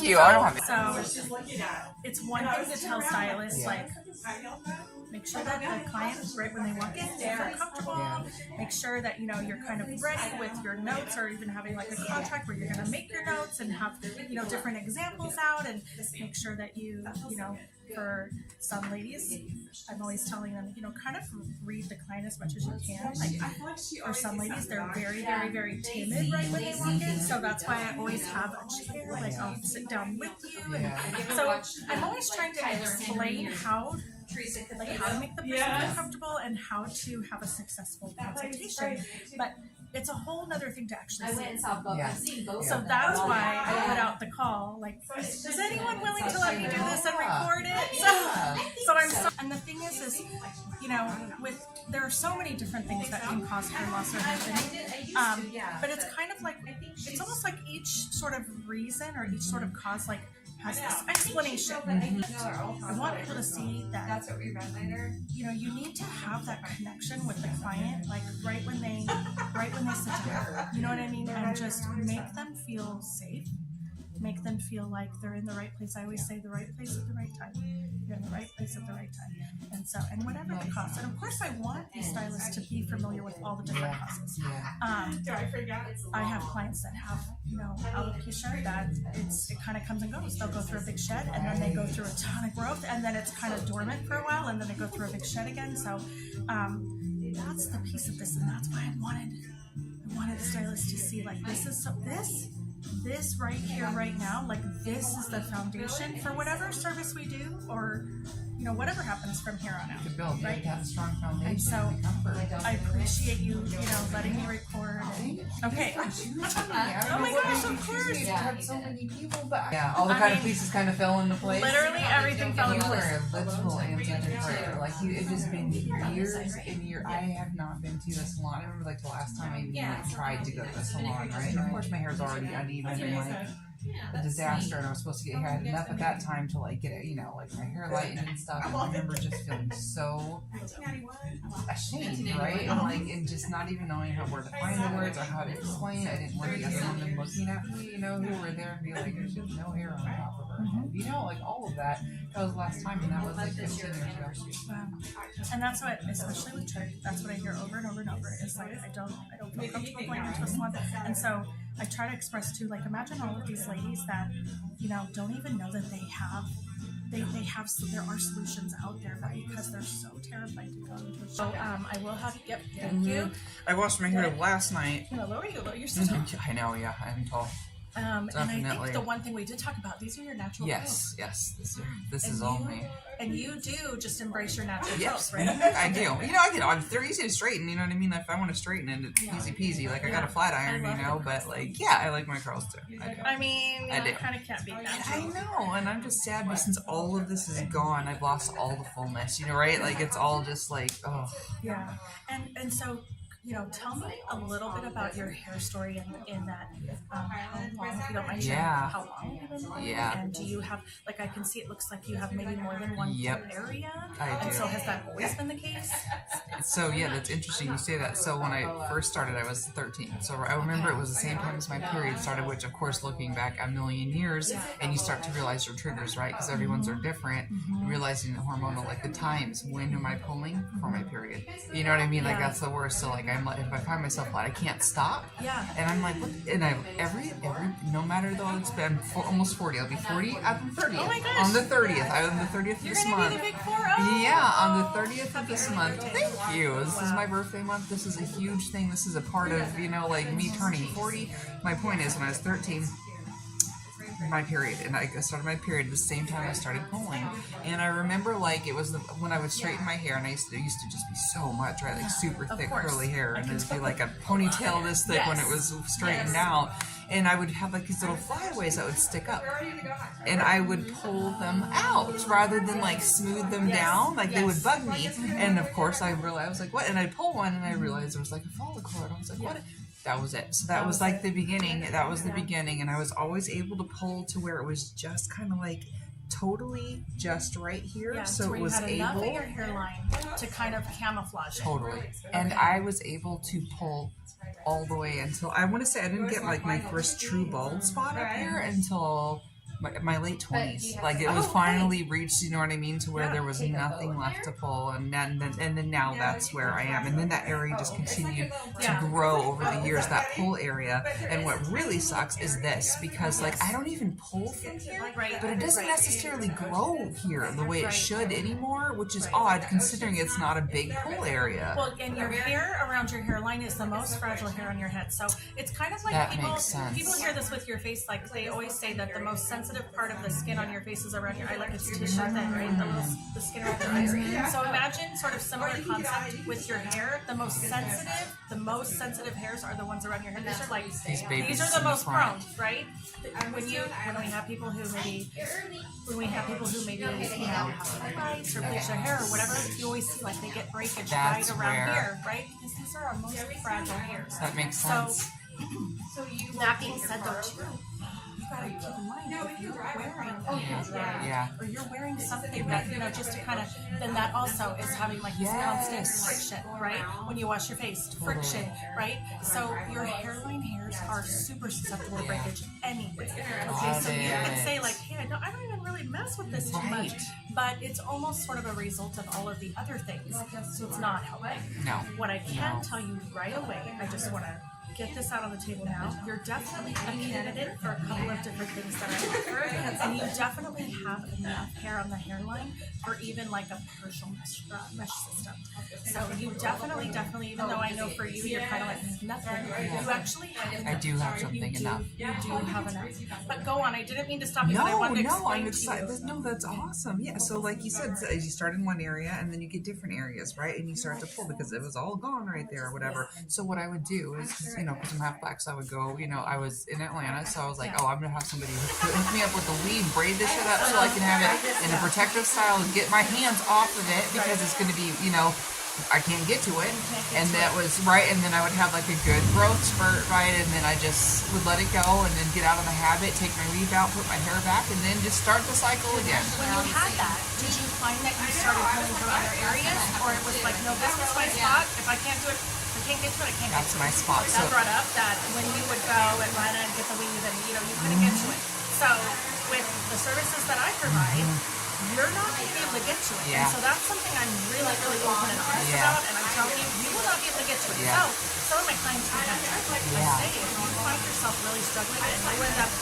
Thank you. I don't have it. So it's one thing to tell stylists, like, make sure that the client, right when they walk in, they feel comfortable. Make sure that, you know, you're kind of ready with your notes, or even having like a contract where you're going to make your notes and have, you know, different examples out, and make sure that you know, for some ladies, I'm always telling them, you know, kind of read the client as much as you can. Like, for some ladies, they're very, very, very timid right when they walk in. So that's why I always have a chair, like I'll sit down with you. And so I'm always trying to explain how to make the person feel comfortable and how to have a successful consultation. But it's a whole other thing to actually see. So that's why I put out the call, like, is anyone willing to let me do this and record it? So and the thing is, you know, there are so many different things that can cause hair loss or hair thinning. But it's kind of like, it's almost like each sort of reason or each sort of cause, like, has this explanation. I want people to see that, you know, you need to have that connection with the client, like right when they sit down, you know what I mean? And just make them feel safe, make them feel like they're in the right place. I always say the right place at the right time. You're in the right place at the right time. And so, and whatever the cost. And of course I want these stylists to be familiar with all the different causes. I have clients that have, you know, alopecia that it kind of comes and goes. They'll go through a big shed, and then they go through a ton of growth, and then it's kind of dormant for a while, and then they go through a big shed again. So that's the piece of this, and that's why I wanted the stylist to see, like, this right here, right now, like, this is the foundation for whatever service we do, or, you know, whatever happens from here on out. To build, right? Have a strong foundation. And so I appreciate you know, letting me record. Okay. Oh my gosh, of course. Had so many people, but all the kind of pieces kind of fell into place. Literally everything fell into place. You were a literal answer to prayer. Like, it has been years and years. I have not been to a salon. I remember, like, the last time I even tried to go to a salon, right? And of course, my hair's already uneven and, like, a disaster, and I was supposed to get hair. I had enough at that time to, like, get it, you know, like my hair lightened and stuff. And I remember just feeling so ashamed, right? And, like, and just not even knowing where to find the words or how to explain. I didn't want the other women looking at me, you know, who were there and be like, there's just no hair on top of her head. You know, like, all of that. That was the last time, and that was like 15 years ago. Wow. And that's what, especially with church, that's what I hear over and over and over. Is like, I don't feel comfortable going into a salon. And so I try to express too, like, imagine all of these ladies that, you know, don't even know that there are solutions out there, but because they're so terrified to go into a show. I will have, thank you. I washed my hair last night. You know, lower you, you're so tall. I know, yeah, I'm tall. And I think the one thing we did talk about, these are your natural growth. Yes, this is all me. And you do just embrace your natural growth, right? I do. You know, they're easy to straighten, you know what I mean? If I want to straighten it, it's easy peasy. Like, I got a flat iron, you know, but, like, I like my curls too. I mean, I kind of can't beat that. I know, and I'm just sad because since all of this is gone, I've lost all the fullness, you know, right? Like, it's all just like, oh. Yeah, and so, you know, tell me a little bit about your hair story in that, how long, if you don't mind sharing, how long you've been long? And do you have, like, I can see it looks like you have maybe more than one area? I do. And so has that always been the case? So, that's interesting you say that. So when I first started, I was 13. So I remember it was the same time as my period started, which, of course, looking back a million years, and you start to realize your triggers, right? Because everyone's are different. Realizing the hormonal, like, the times, when am I pulling for my period? You know what I mean? Like, that's the worst. So, like, I'm like, if I find myself flat, I can't stop. And I'm like, what? And I every no matter though, I'm almost 40. I'll be 40 on the 30th. Oh my gosh. On the 30th. I'm on the 30th of this month. You're gonna be the big 4-0. Yeah, on the 30th of this month. Thank you. This is my birthday month. This is a huge thing. This is a part of, you know, like, me turning 40. My point is, when I was 13, my period, and I started my period at the same time I started pulling, and I remember, like, it was when I would straighten my hair, and it used to just be so much, right, like super thick curly hair, and it'd be like a ponytail this thick when it was straightened out, and I would have, like, these little flyaways that would stick up, and I would pull them out rather than, like, smooth them down, like, they would bug me, and of course I realized, I was like, what, and I'd pull one, and I realized there was, like, a follicle, and I was like, what? That was it. So that was like the beginning. That was the beginning. And I was always able to pull to where it was just kind of like totally just right here. So it was able enough of your hairline to kind of camouflage it. Totally. And I was able to pull all the way until, I want to say I didn't get, like, my first true bald spot up here until my late 20s. Like it was finally reached, you know what I mean, to where there was nothing left to pull, and then now that's where I am. And then that area just continued to grow over the years, that pull area. And what really sucks is this, because like I don't even pull from here, but it doesn't necessarily grow here the way it should anymore, which is odd considering it's not a big pull area. Well, and your hair around your hairline is the most fragile hair on your head. So it's kind of like That people makes sense. hear this with your face, like they always say that the most sensitive part of the skin on your face is around your eye, like it's tissue thin, right? The skin around your eyes. So imagine sort of similar concept with your hair. The most sensitive hairs are the ones around your head. These are like these are the most prone, right? When we have people who maybe you know highlights or bleach their hair or whatever, you always see like they get breakage right around here, right? Because these are our most fragile hairs. That makes sense. So that being said, though, too, you gotta keep in mind if you're wearing or you're wearing something that, you know, just to kind of, then that also is having like this constant friction, right? When you wash your face, friction, right? So your hairline hairs are super susceptible to breakage anyway. Okay, so you can say like, hey, I don't even really mess with this too much, but it's almost sort of a result of all of the other things, so it's not helping. No. What I can tell you right away, I just want to get this out on the table now. You're definitely a candidate for a couple of different things that I offer, and you definitely have enough hair on the hairline for even like a partial mesh system. So you definitely, even though I know for you, you're kind of like nothing, you actually have enough. I do have something enough. You do have enough. But go on, I didn't mean to stop you, but I wanted to explain I'm excited. to you. No, that's awesome. Yeah, so like you said, you start in one area and then you get different areas, right? And you start to pull because it was all gone right there or whatever. So what I would do is, you know, because I'm half black, so I would go, you know, I was in Atlanta, so I was like, oh, I'm gonna have somebody hook me up with a weave, braid this shit up so I can have it in a protective style and get my hands off of it because it's gonna be, you know, I can't get to it. And that was right, and then I would have like a good growth spurt, right, and then I just would let it go and then get out of the habit, take my weave out, put my hair back, and then just start the cycle again. When you had that, did you find that you started pulling from other areas, or it was like, no, this is my spot, if I can't do it, I can't get to it, I can't That's get to it. my spot. That brought up that when you would go Atlanta and get the weave and, you know, you couldn't get to it. So with the services that I provide, you're not going to be able to get to it. Yeah. And so that's something I'm really, really open and honest about, and I'm telling you, you will not be able to get to it. So some of my clients who have tried, like I say, if you find yourself really struggling and you end up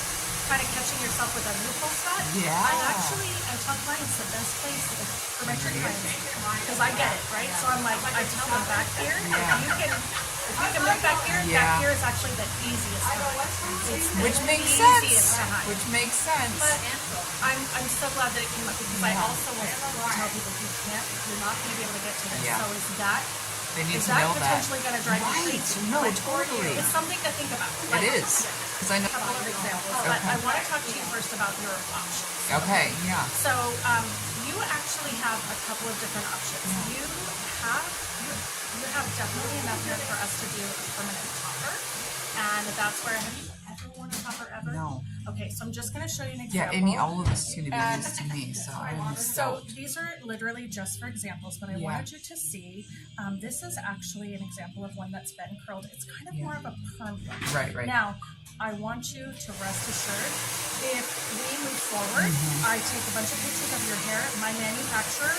kind of catching yourself with a loophole spot, I tell clients the best place is for my tree clients, because I get it, right? So I'm like, I tell them back here, if you can move back here, back here is actually the easiest to hide. Which makes sense. Which makes sense. But I'm so glad that it came up, because I also will tell people you're not going to be able to get to this. So is that they need to know that. potentially going to drive you crazy? No, totally. It's something to think about. It is. Because I know. A couple of examples, but I want to talk to you first about your options. Okay, yeah. So you actually have a couple of different options. You have definitely enough here for us to do a permanent topper, and that's where, have you ever worn a topper ever? No. Okay, so I'm just going to show you an Yeah, example. Amy, all of this is going to be news to me, so I'm So these are literally just for examples, but I wanted you to see, this is actually an example of one that's been curled. It's kind of more of a perm look. Right. Now, I want you to rest assured, if we move forward, I take a bunch of pictures of your hair. My manufacturer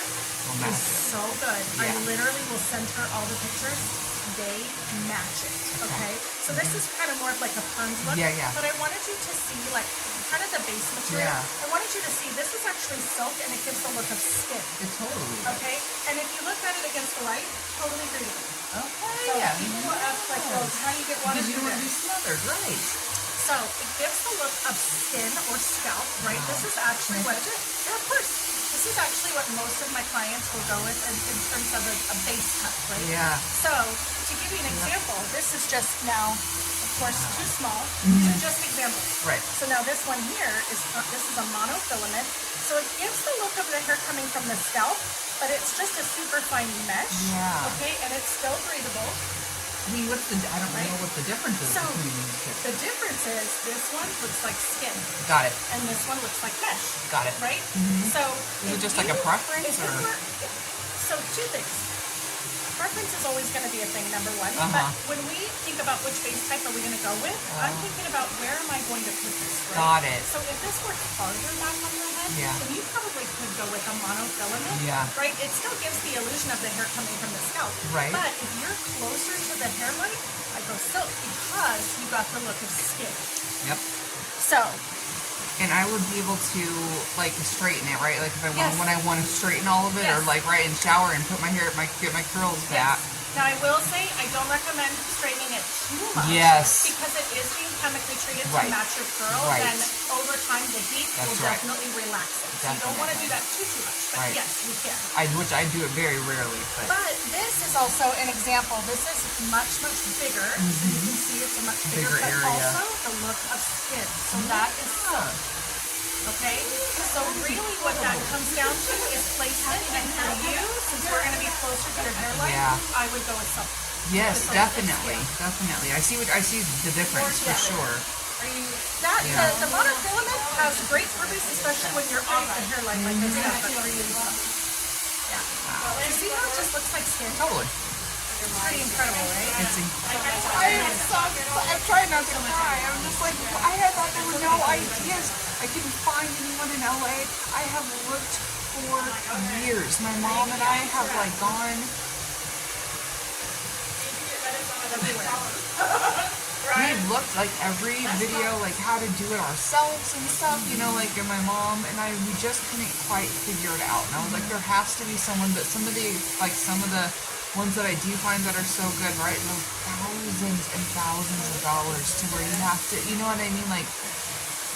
is so good. I literally will send her all the pictures. They match it, okay? So this is kind of more of like a perm look. But I wanted you to see like kind of the base material. I wanted you to see this is actually silk, and it gives the look of skin. It's totally. Okay? And if you look at it against the light, totally breathable. Okay, So people will ask like, well, how do you get water because you don't through want to be this? smothered, right? So it gives the look of skin or scalp, right? This is actually what it is. Yeah, of course. This is actually what most of my clients will go with in terms of a base cut, right? Yeah. So to give you an example, this is just now, of course, too small. These are just examples. Right. So now this one here this is a monofilament. So it gives the look of the hair coming from the scalp, but it's just a super fine mesh. Yeah. Okay, and it's still breathable. I mean, I don't know what the difference is So between these two. the difference is this one looks like skin, Got it. and this one looks like mesh. Got it. Right? So Is it just like a preference, or? so two things. preference is always going to be a thing, number one. Uh-huh. But when we think about which face type are we going to go with, I'm thinking about where am I going to put this, right? Got it. So if this were farther back on your head, Yeah. then you probably could go with a monofilament, Yeah. right? It still gives the illusion of the hair coming from the scalp. Right. But if you're closer to the hairline, I go silk because you got the look of skin. Yep. So, And I would be able to like straighten it, right? Like if I want Yes. when I want to straighten all of it, or Yes. like right in shower and put my hair, get my curls back. now I will say I don't recommend straightening it too much. Yes. Because it is being chemically treated Right. to match your curl. Right. And over time the heat That's will right. definitely relax it. So you don't want to do that too much. But Right. yes, you can. Which I do it very rarely, but But this is also an example. This is much, much bigger. So you can see it's a much bigger, Bigger but area. also the look of skin. So that is silk. Okay? So really what that comes down to is placement, and for you, since we're going to be closer to your hairline, Yeah. I would go with silk. yes, It's like definitely, skin. definitely. I see the difference for sure. That Yeah. the monofilament has great purpose, especially when you're off the hairline like I said, but for you, yeah. You see how it just looks like skin? Totally. It's pretty incredible, right? It's I'm trying not to cry. I'm just like, I had thought there were no ideas. I couldn't find anyone in LA. I have looked for years. My mom and I have like gone. We've looked like every video, like how to do it ourselves and stuff, you know, like, and my mom and I, we just couldn't quite figure it out. And I was like, there has to be someone, but some of the ones that I do find that are so good, right? Those thousands and thousands of dollars to where you have to, you know what I mean? Like,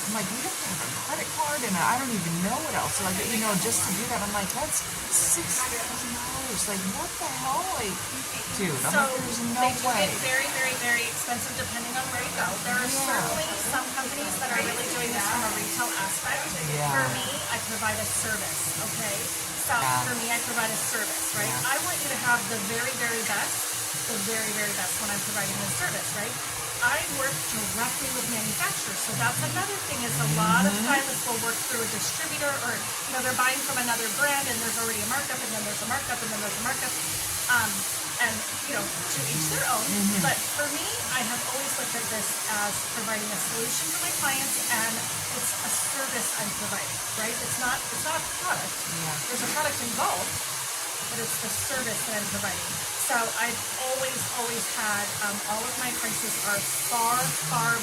I'm like, you have to have a credit card and I don't even know what else. So like, you know, just to do that, I'm like, that's $6,000. Like, what the hell? Like, dude, I'm So like, there's no they do way. get very, very, very expensive depending on where you go. There are certainly some companies that are really doing this from a retail aspect. Yeah. For me, I provide a service, okay? So Yeah. for me, I provide a service, right? Yeah. I want you to have the very, very best, when I'm providing this service, right? I work directly with manufacturers, so that's another thing is a lot of stylists will work through a distributor or, you know, they're buying from another brand and there's already a markup and then there's a markup and then there's a markup. And, you know, to each their own. But for me, I have always looked at this as providing a solution for my clients and it's a service I'm providing, right? It's not a product. Yeah. There's a product involved, but it's the service that I'm providing. So I've always had, all of my prices are far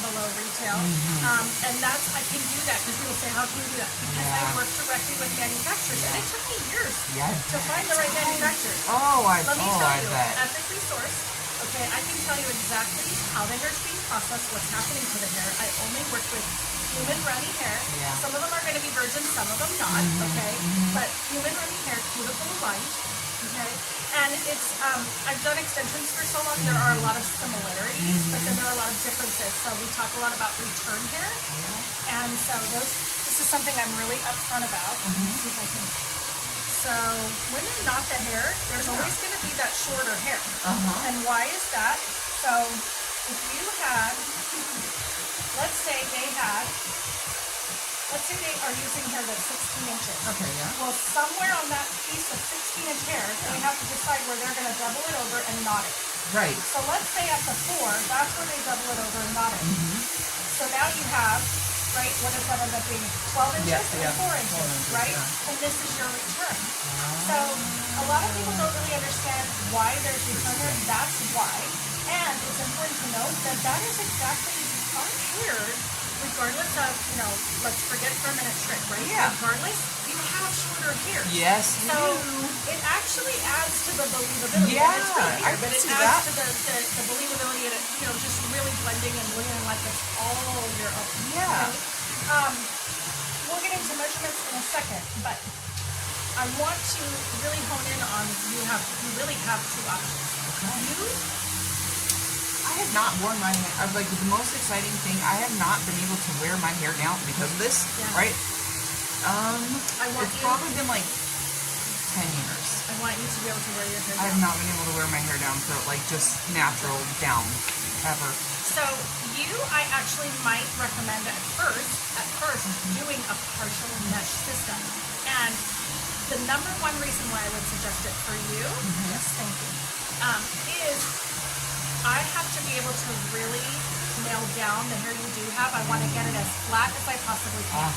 below retail. And that's, I can do that because people say, how can you do that? Because I Yeah. work directly with manufacturers. And it took me years Yeah. to find the right manufacturer. Oh, Let me tell I you, bet. ethically sourced. Okay, I can tell you exactly how the hair is being processed, what's happening to the hair. I only work with human runny hair. Yeah. Some of them are going to be virgin, some of them not. Okay, but human runny hair, cuticle aligned. Okay, and it's I've done extensions for so long. There are a lot of similarities, but then there are a lot of differences. So we talk a lot about return hair, and so this is something I'm really upfront about. Let me see if I can. So when they knot the hair, there's always going to be that shorter hair. And why is that? So if you had, let's say they are using hair that's 16 inches. Okay, yeah. Well, somewhere on that piece of 16-inch hair, they have to decide where they're going to double it over and knot it. Right. So let's say at the 4, that's where they double it over and knot it. So now you have, right, what does that end up being? 12 inches Yeah, and 4 inches, 12 inches, right? yeah. And this is your return. So a lot of people don't really understand why there's return hair. That's why. And it's important to note that that is exactly our hair, regardless of, you know, let's forget for a minute trick, right? Yeah. Regardless, you have shorter hair. Yes, we So do. it actually adds to the believability. Yeah, And it's really I weird, but can it see adds that. to the believability and it, you know, just really blending and looking like it's all your own. Yeah. Okay? We'll get into measurements in a second, but I want to really hone in on you really have two options. I have not worn my hair. Like the most exciting thing, I have not been able to wear my hair down because of this. Yeah. Right? I want It's you. probably been like 10 years. I want you to be able to wear your hair I down. have not been able to wear my hair down for like just natural down ever. So I actually might recommend at first doing a partial mesh system. And the number one reason why I would suggest it for you, yes, thank you, is I have to be able to really nail down the hair you do have. I want to get it as flat as I possibly can.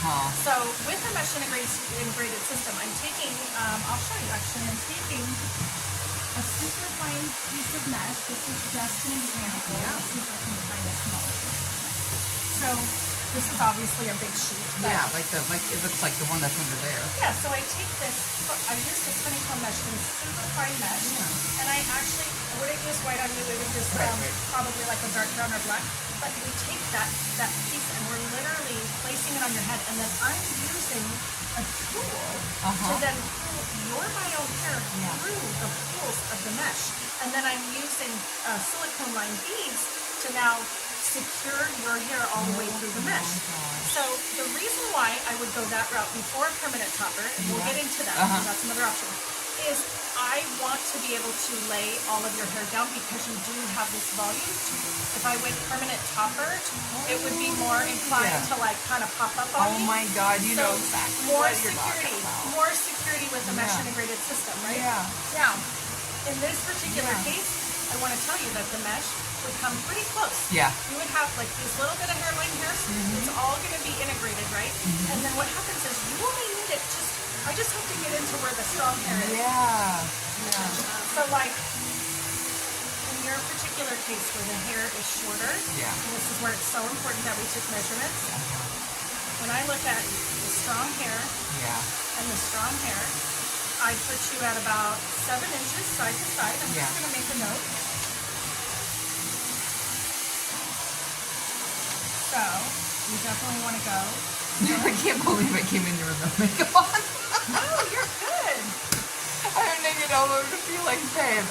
So with the mesh integrated system, I'm taking, I'll show you actually, I'm taking a super fine piece of mesh. This is just an example. Let's see if I can find a smaller piece. So this is obviously a big sheet. Yeah, like it looks like the one that's under there. Yeah, so I take this, I use this honeycomb mesh in super fine mesh, and I actually wouldn't use white on you, it would just probably like a dark brown or black, but we take that piece and we're literally placing it on your head, and then I'm using a tool to then pull your bio hair through the pools of the mesh, and then I'm using silicone lined beads to now secure your hair all the way through the mesh. So the reason why I would go that route before a permanent topper, and we'll get into that, because that's another option, is I want to be able to lay all of your hair down because you do have this volume. If I went permanent topper, it would be more inclined to like kind of pop up on you. Oh my God, you know exactly what you're talking about. More security with the mesh integrated system, right? Yeah. Now, in this particular case, I want to tell you that the mesh would come pretty close. Yeah. You would have like these little bit of hairline hairs. It's all going to be integrated, right? And then what happens is you only need it I just have to get into where the strong hair is. Yeah. So like in your particular case where the hair is shorter, and this is where it's so important that we took measurements. When I look at the strong hair and the strong hair, I put you at about 7 inches side to side. I'm just going to make a note. So, you definitely want to go. I can't believe I came in here with no makeup on. Oh, you're good. I didn't even know what to feel like, babe.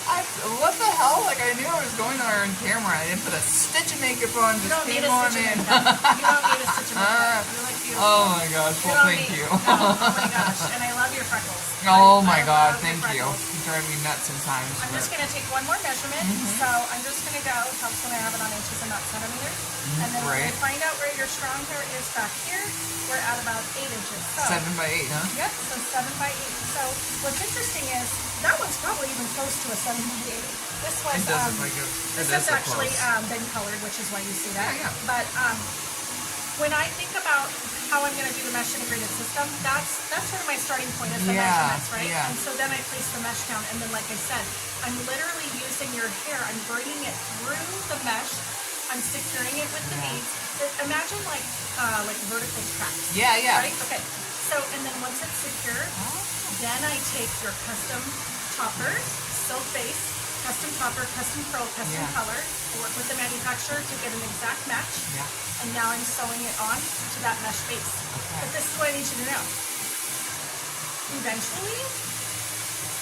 What the hell? Like, I knew I was going on camera. I didn't put a stitch of makeup on. You Just don't need came a on stitch in. of makeup. You don't need a stitch of makeup. You look beautiful. Oh my gosh. Well, thank you. Oh my gosh. And I love your freckles. Oh my God. love your Thank you. freckles. You drive me nuts sometimes. I'm just going to take one more measurement. So I'm just going to go, it helps when I have it on inches and not centimeters. And then when I find out where your strong hair is back here, we're at about 8 inches. So, 7 by 8, huh? Yep, so 7 by 8. So what's interesting is that one's probably even close to a 7 by 8. This was, It does look like it. this It is is so actually close. been colored, which is why you see that. Yeah. But when I think about how I'm going to do the mesh integrated system, that's sort of my starting point is the measurements, right? Yeah. And so then I place the mesh down, and then like I said, I'm literally using your hair. I'm bringing it through the mesh. I'm securing it with the beads. Imagine like vertical tracks. Yeah. Right? Okay. So, and then once it's secure, then I take your custom topper, silk base, custom topper, custom curl, custom color, work with the manufacturer to get an exact match. And now I'm sewing it on to that mesh base. But this is what I need you to know. Eventually,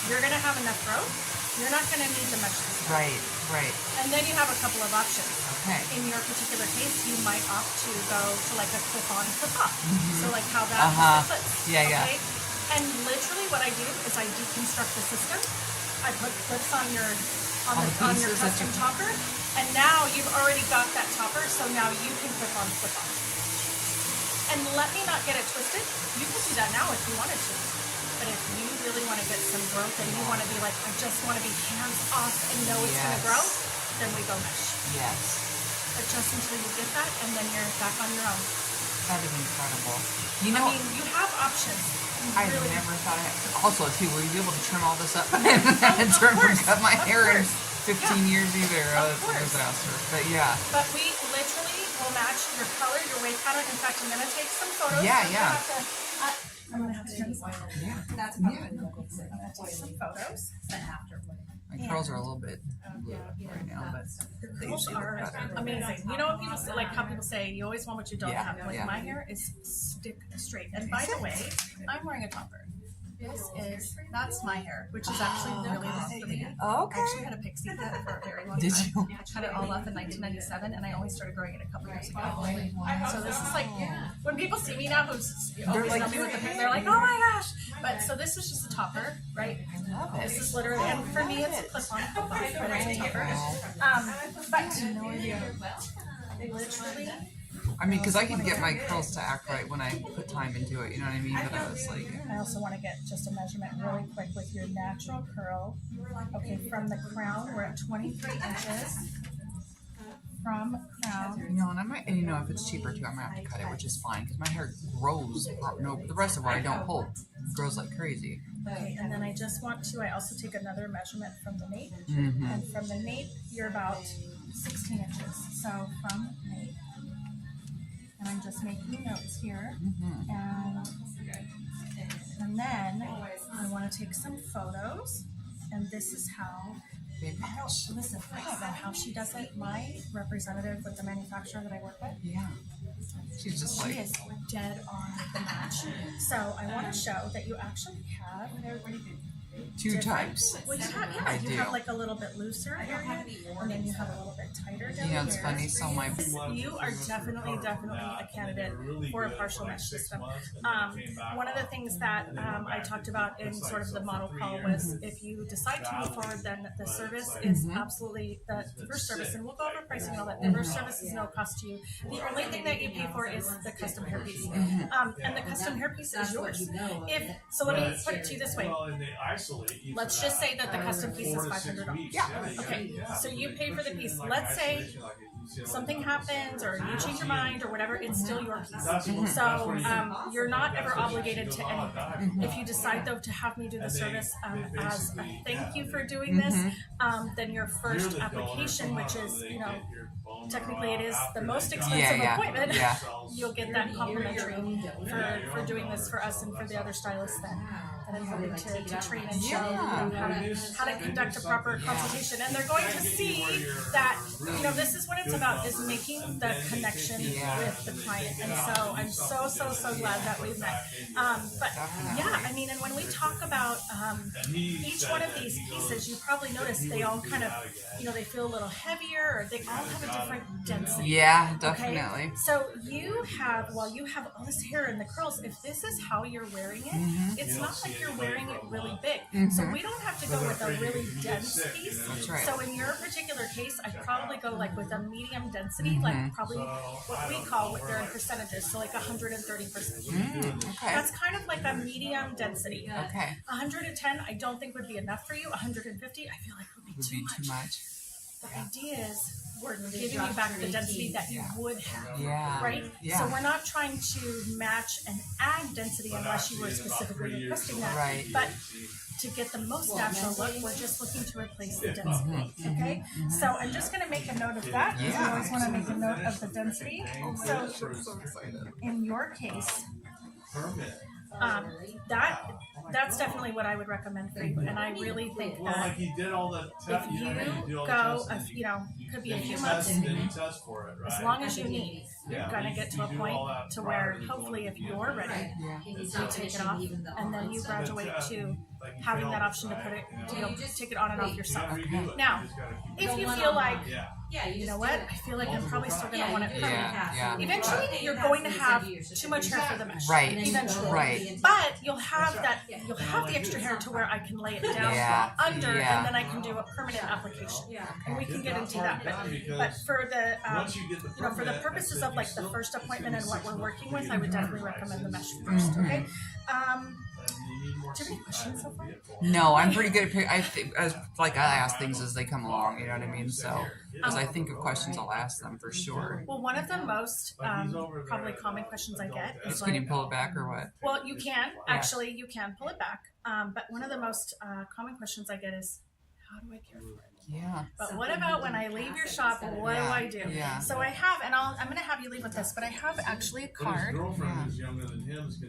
you're going to have enough growth. You're not going to need the mesh system. Right. And then you have a couple of options. Okay. In your particular case, you might opt to go to like a clip-on, clip-off. So like how that clips. Yeah. And literally what I do is I deconstruct the system. I put clips on your custom topper, and now you've already got that topper, so now you can clip on, clip off. And let me not get it twisted. You can do that now if you wanted to. But if you really want to get some growth and you want to be like, I just want to be hands off and know it's going to grow, then we go mesh. Yes. But just until you get that, and then you're back on your own. That is incredible. You know, I mean, you have options. I never thought I had. Also, too, will you be able to trim all this up? I haven't trimmed and cut my hair in 15 years either. Oh, it's a disaster. But yeah. But we literally will match your color, your wave pattern. In fact, I'm going to take some photos. Yeah. I'm going to have to turn this on. That's probably I'm gonna take some photos. My curls are a little bit right now, but they usually look better. Amazing. You know what people say, like how people say, you always want what you don't have. Like my hair is stick straight. And by the way, I'm wearing a topper. That's my hair, which is actually really long for me. I actually had a pixie cut for a very long time. Did you? I cut it all off in 1997, and I only started growing it a couple years ago. So this is like, when people see me now, who's always know me with the pixie, they're like, oh my gosh. But so this is just a topper, right? This is literally, and for me, it's a clip-on, but it's a topper. But literally, I mean, because I can get my curls to act right when I put time into it. You know what I mean? But I was like, I also want to get just a measurement really quick with your natural curl. Okay, from the crown, we're at 23 inches. From crown. you know, and I might, and you know, if it's cheaper too, I might have to cut it, which is fine because my hair grows. No, the rest of what I don't pull grows like crazy. Okay, and then I just want to, I also take another measurement from the nape. Mm-hmm. And from the nape, you're about 16 inches. So from nape. And I'm just making notes here. Mm-hmm. And then I want to take some photos. And this is how, listen, I don't know how she does it. My representative with the manufacturer that I work with, Yeah. She's just she like, is dead on the match. So I want to show that you actually have two different- types. Well, you have, I you do. have like a little bit looser area, and then you have a little bit tighter down You know, it's here. funny. So my You are definitely a candidate for a partial mesh system. One of the things that I talked about in sort of the model call was if you decide to move forward, then the service is absolutely the first service, and we'll go over pricing and all that. The first service is no cost to you. The only thing that you pay for is the custom hairpiece, and the custom hairpiece is yours. So let me put it to you this way. Let's just say that the custom piece is $500. Yeah. Okay. So you pay for the piece. Let's say something happens or you change your mind or whatever, it's still your piece. So you're not ever obligated to anything. If you decide though to have me do the service as a thank you for doing this, then your first application, which is, you know, technically it is the most expensive appointment, you'll get that complimentary for doing this for us and for the other stylists that I'm hoping to train and show how to conduct a proper consultation. And they're going to see that, you know, this is what it's about, is making the connection with the client. And so I'm so glad that we've met. But yeah, I mean, and when we talk about each one of these pieces, you probably notice they all kind of, you know, they feel a little heavier, or they all have a different density. Yeah, definitely. Okay? So you have, while you have all this hair and the curls, if this is how you're wearing it, it's not like you're wearing it really big. So we don't have to go with a really dense piece. That's right. So in your particular case, I'd probably go like with a medium density, like probably what we call what they're in percentages, so like 130%. Okay. That's kind of like a medium density. Okay. 110, I don't think would be enough for you. 150, I feel like would be too much. The idea is we're giving you back the density that you would have, right? Yeah. So we're not trying to match an ag density unless you were specifically requesting that. Right. But to get the most natural look, we're just looking to replace the density, okay? So I'm just going to make a note of that, because we always want to make a note of the density. So in your case, that's definitely what I would recommend for you, and I really think that if you go, you know, could be a few months, as long as you need, you're gonna get to a point to where hopefully, if you're ready, you take it off, and then you graduate to having that option to put it, you know, take it on and off yourself. Now, if you feel like, you know what, I feel like I'm probably still gonna want it permanent. Eventually, you're going to have too much hair for the mesh. Right. Eventually. Right. But you'll have that. You'll have the extra hair to where I can lay it down under, and then I can do a permanent application. And we can get into that. But for the you know, for the purposes of like the first appointment and what we're working with, I would definitely recommend the mesh first. Okay. Do you have any questions so far? No, I'm pretty good at I think I ask things as they come along. You know what I mean? So as I think of questions, I'll ask them for sure. Well, one of the most probably common questions I get is Can you like, pull it back or what? well, you can actually, you can pull it back. But one of the most common questions I get is, how do I care for it? Yeah. But what about when I leave your shop? What do I do? Yeah. So I have, and I'm going to have you leave with this, but I have actually a card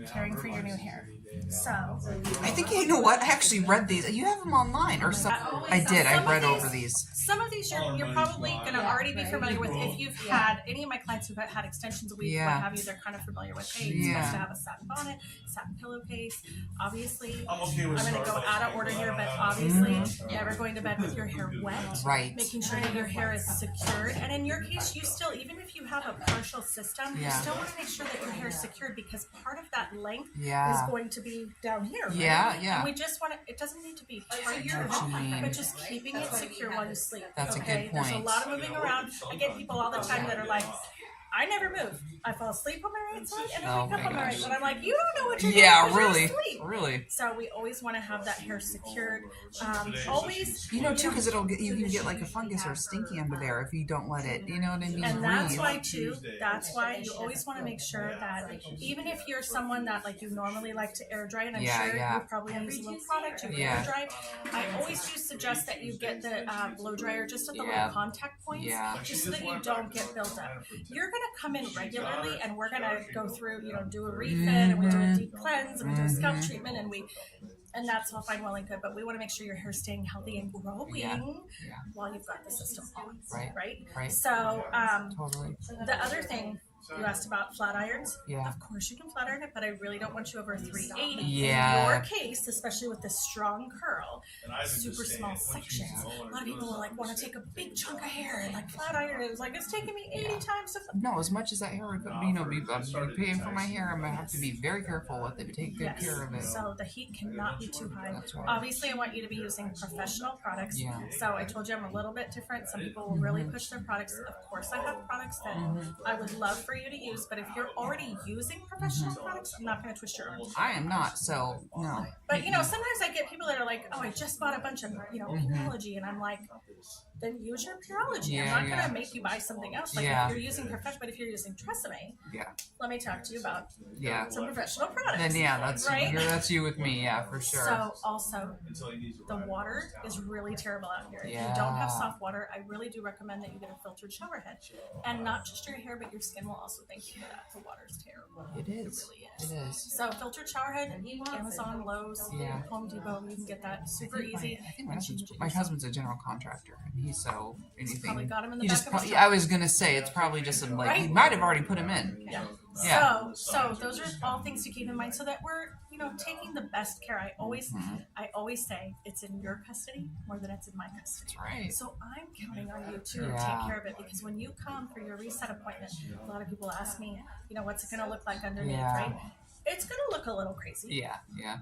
caring for your new hair. So I think you know what? I actually read these. You have them online or something. I did. I read over these. Some of these you're probably going to already be familiar with. If you've had any of my clients who've had extensions a week, what have you, they're kind of familiar with. Hey, it's supposed to have a satin bonnet, satin pillowcase. Obviously, I'm going to go out of order here, but obviously, never going to bed with your hair wet. Right. Making sure that your hair is secured. And in your case, you still, even if you have a partial system, you still want to make sure that your hair is secured, because part of that length is going to be down here. Right? And we just want to, it doesn't need to be tight, but just keeping it secure while you sleep. That's a good point. There's a lot of moving around. I get people all the time that are like, I never move. I fall asleep on my right side and I Oh wake up my on my right gosh. side. I'm like, you don't know what you're Yeah, doing 'cause you're really, asleep. really. So we always want to have that hair secured. Always. You know, too, because you can get like a fungus or stinky under there if you don't let it. You know what I mean? And that's breathe. why too. That's why you always want to make sure that even if you're someone that like you normally like to air dry, and I'm Yeah, sure yeah. you probably use a little product, you can Yeah. air dry. I always do suggest that you get the blow dryer just at the Yeah. little contact points, Yeah. just so that you don't get built up. You're gonna come in regularly, and we're gonna go through, do a refit, and we do a deep cleanse, and we do a scalp treatment, and that's all fine, well and good. But we want to make sure your hair's staying healthy and growing Yeah. while you've got the system on. Right. Right. So Totally. the other thing you asked about flat irons. Yeah. Of course you can flat iron it, but I really don't want you over 380. Yeah. In your case, especially with this strong curl, super small sections. A lot of people will like want to take a big chunk of hair and like flat iron it. It's like it's taking me 80 times to. No, as much as that hair would be paying for my hair, I'm gonna have to be very careful with it. Take good care of it. So the heat cannot be too high. That's right. Obviously, I want you to be using professional products. Yeah. So I told you I'm a little bit different. Some people will really push their products. Of course, I have products that I would love for you to use, but if you're already using professional products, I'm not going to twist your arm. I am not, so no. But sometimes I get people that are like, "Oh, I just bought a bunch of Pureology," and I'm like, "Then use your Pureology. I'm not going to make you buy something else. Like if you're using professional, but if you're using Tresemme, let me talk to you about some professional products." Then that's right. That's you with me, for sure. So also, the water is really terrible out here. If you don't have soft water, I really do recommend that you get a filtered shower head, and not just your hair, but your skin will also thank you for that. The water is terrible. It is. It really is. It is. So filtered shower head, Amazon, Lowe's, Home Depot, you can get that super easy. I think my husband's a general contractor, and he's so anything. Probably got him in the He back just of his pro- truck. I was gonna say it's probably just some he might have already put him in. Yeah. Yeah. So those are all things to keep in mind, so that we're taking the best care. I always say it's in your custody more than it's in my custody. That's right. So I'm counting on you to take care of it, because when you come for your reset appointment, a lot of people ask me, what's it going to look like underneath, right? It's going to look a little crazy. Yeah.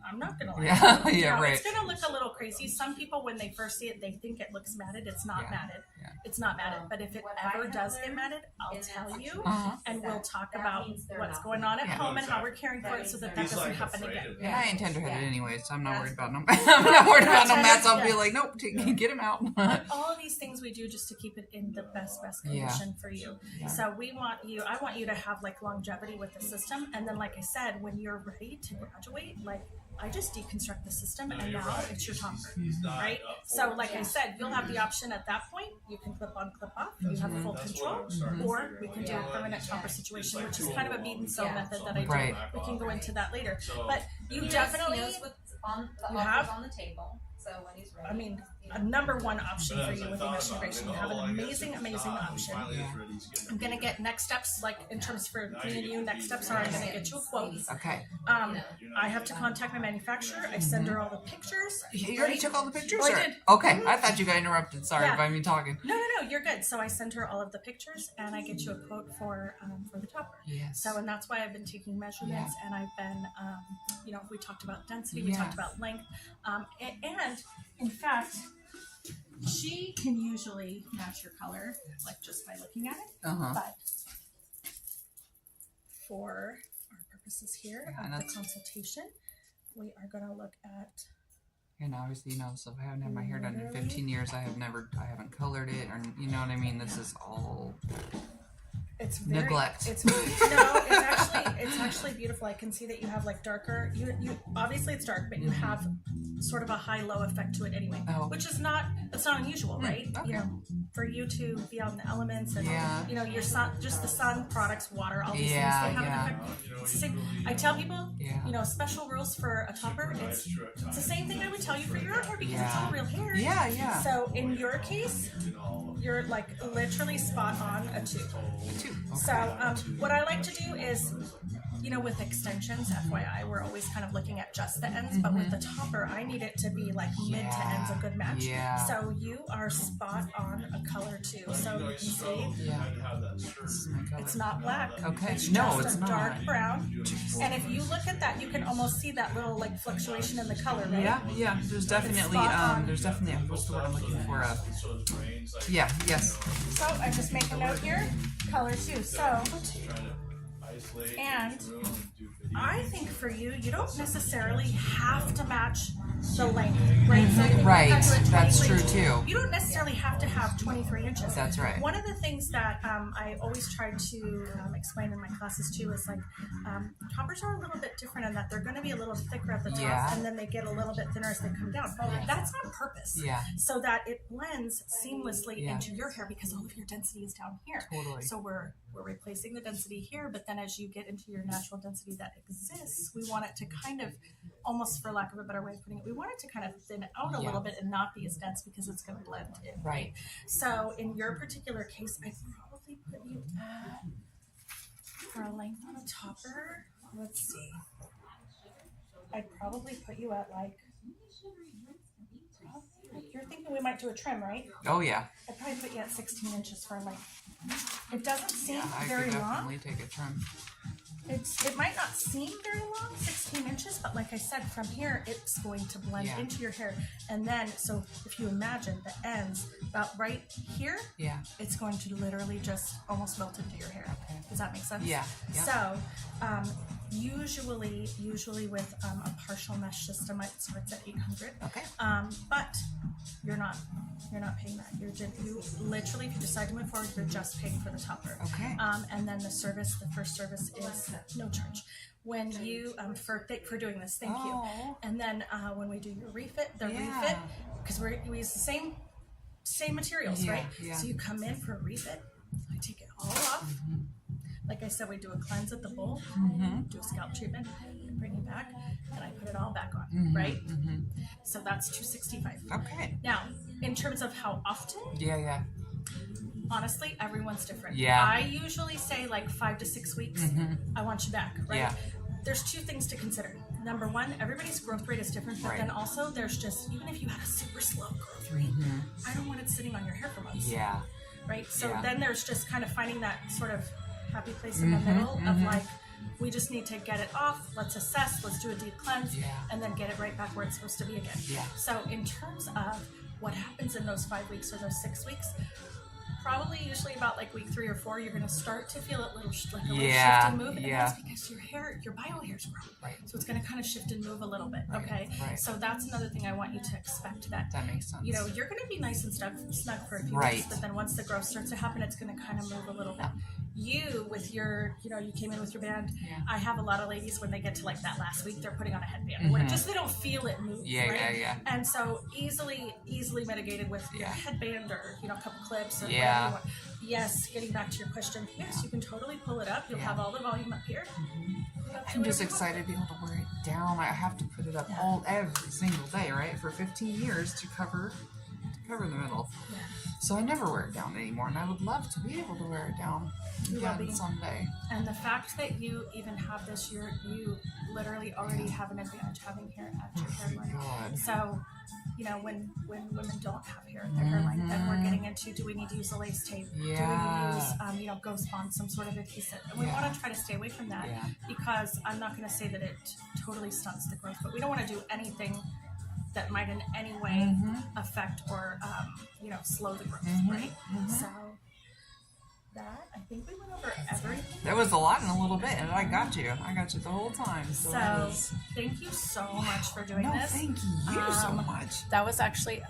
I'm not going to lie. Yeah. Right. It's going to look a little crazy. Some people, when they first see it, they think it looks matted. It's not matted. Yeah. It's not matted. But if it ever does get matted, I'll tell you, and we'll talk about what's going on at home and how we're caring for it, so that doesn't happen again. And I intend to have it anyway, so I'm not worried about no. I'm not worried about no mats. I'll be like, nope, get him out. But all of these things we do just to keep it in the best condition for you. So I want you to have like longevity with the system, and then like I said, when you're ready to graduate, like I just deconstruct the system, and now it's your topper, right? So like I said, you'll have the option at that point. You can clip on, clip off. You have full control, or we can do a permanent topper situation, which is kind of a beat and sew method that I do. Right. We can go into that later. But you He definitely knows what's on the you offers have- on the table. So when he's ready. I mean, a number one option for you with English Integration. You have an amazing option. I'm gonna get next steps, like in terms for me and you. Next steps are I'm gonna get you a quote. Okay. I have to contact my manufacturer. I send her all the pictures. You already took all the pictures? Oh, I or- did. Okay. I thought you got interrupted. Sorry Yeah. by me talking. No, you're good. So I send her all of the pictures, and I get you a quote for the topper. Yes. So, and that's why I've been taking measurements, and I've been, we talked about density, we talked about length, and in fact, she can usually match your color, like just by looking at it. But for our purposes here Yeah, of the consultation, we are going to look at. And obviously, so if I haven't had my hair done in 15 years, I haven't colored it, or you know what I mean. This is all It's very, neglect. It's actually beautiful. I can see that you have like darker. You obviously it's dark, but you have sort of a high-low effect to it anyway, which not unusual, right? Okay. For you to be out in the elements and your sun, just the sun products, water, all these things, they have an effect. It's the same. I tell people, special rules for a topper. It's the same thing I would tell you for your own hair, because it's all real hair. Yeah. So in your case, you're like literally spot on a 2. Okay. So what I like to do is you know, with extensions, FYI, we're always kind of looking at just the ends, but with the topper, I need it to be like mid to ends a good match. Yeah. So you are spot on a color too. So you can see Yeah. This is my color. it's not black. Okay. It's No, just it's a not. dark brown. And if you look at that, you can almost see that little like fluctuation in the color, right? Yeah. There's definitely spot on. what's the word I'm looking for? Yeah. Yes. So I just make a note here, color too. So, and I think for you, you don't necessarily have to match the length, right? So if you Right, got to a that's 23 true too. You don't necessarily have to have 23 inches. That's right. One of the things that I always try to explain in my classes too is like toppers are a little bit different in that they're going to be a little thicker at the top Yeah. and then they get a little bit thinner as they come down. That's on purpose. Yeah. So that it blends seamlessly Yeah. into your hair because all of your density is down here. Totally. So we're replacing the density here, but then as you get into your natural density that exists, we want it to kind of, almost for lack of a better way of putting it, we want it to kind of thin out a Yeah. little bit and not be as dense because it's going to blend in. Right. So in your particular case, I probably put you at, for a length on a topper, let's see, I'd probably put you at like, you're thinking we might do a trim, right? Oh yeah. I'd probably put you at 16 inches for a length. It doesn't seem Yeah, I very could long. definitely take a trim. It might not seem very long, 16 inches, but like I said, from here, it's going to blend Yeah. into your hair. And then, so if you imagine the ends about right here, Yeah. it's going to literally just almost melt into your hair. Okay. Does that make sense? Yeah. Yeah. So, usually with a partial mesh system, it starts at 800. Okay. But you're not paying that. You literally, if you decide to move forward, you're just paying for the topper. Okay. And then the first service is no charge. When you for doing this, thank you. Oh. And then when we do your refit, Yeah. refit, because we use the same materials, Yeah, right? yeah. So you come in for a refit, I take it all off. Like I said, we do a cleanse at the bowl, do a scalp treatment, and bring it back, and I put it all back on, right? So that's $265. Okay. Now, in terms of how often, Yeah. honestly, everyone's different. Yeah. I usually say like 5 to 6 weeks, I want you back, right? Yeah. There's two things to consider. Number one, everybody's growth rate is different, but Right. then also there's just, even if you had a super slow growth rate, I don't want it sitting on your hair for months, Yeah. right? So Yeah. then there's just kind of finding that sort of happy place in the middle of like, we just need to get it off, let's assess, let's do a deep cleanse, Yeah. and then get it right back where it's supposed to be again. Yeah. So in terms of what happens in those 5 weeks or those 6 weeks, probably usually about like week 3 or 4, you're going to start to feel it little like a little Yeah, shift and move, and yeah. that's because your bio hair's growing. Right. So it's going to kind of shift and move a little bit. Right, Okay. right. So that's another thing I want you to expect that. That makes sense. You know, you're going to be nice and snug for a few Right. weeks, but then once the growth starts to happen, it's going to kind of move a little bit. You with your, you came in with your band. Yeah. I have a lot of ladies when they get to like that last week, they're putting on a headband. When just they don't feel it move. Yeah, right? yeah. And so easily mitigated with your Yeah. headband or a couple clips or Yeah. whatever you want. Yes, getting back to your question, yes, you can totally pull it up. You'll have all the volume up here. I'm just excited to be able to wear it down. I have to put it up every single day, right? For 15 years to cover the middle. Yeah. So I never wear it down anymore, and I would love to be able to wear it down You will again be. someday. And the fact that you even have this, you literally already have an advantage having hair at your hairline. God. So, when women don't have hair at their hairline, then we're getting into, do we need to use a lace tape? Yeah. Do we use, Ghost Bond, some sort of adhesive? And we Yeah. want to try to stay away from that Yeah. because I'm not going to say that it totally stunts the growth, but we don't want to do anything that might in any way affect or, slow the growth, right? So that, I think we went over everything. There was a lot in a little bit, and I got you. I got you the whole time. So, that So was, thank you so much for doing no, this. thank you so much. That was actually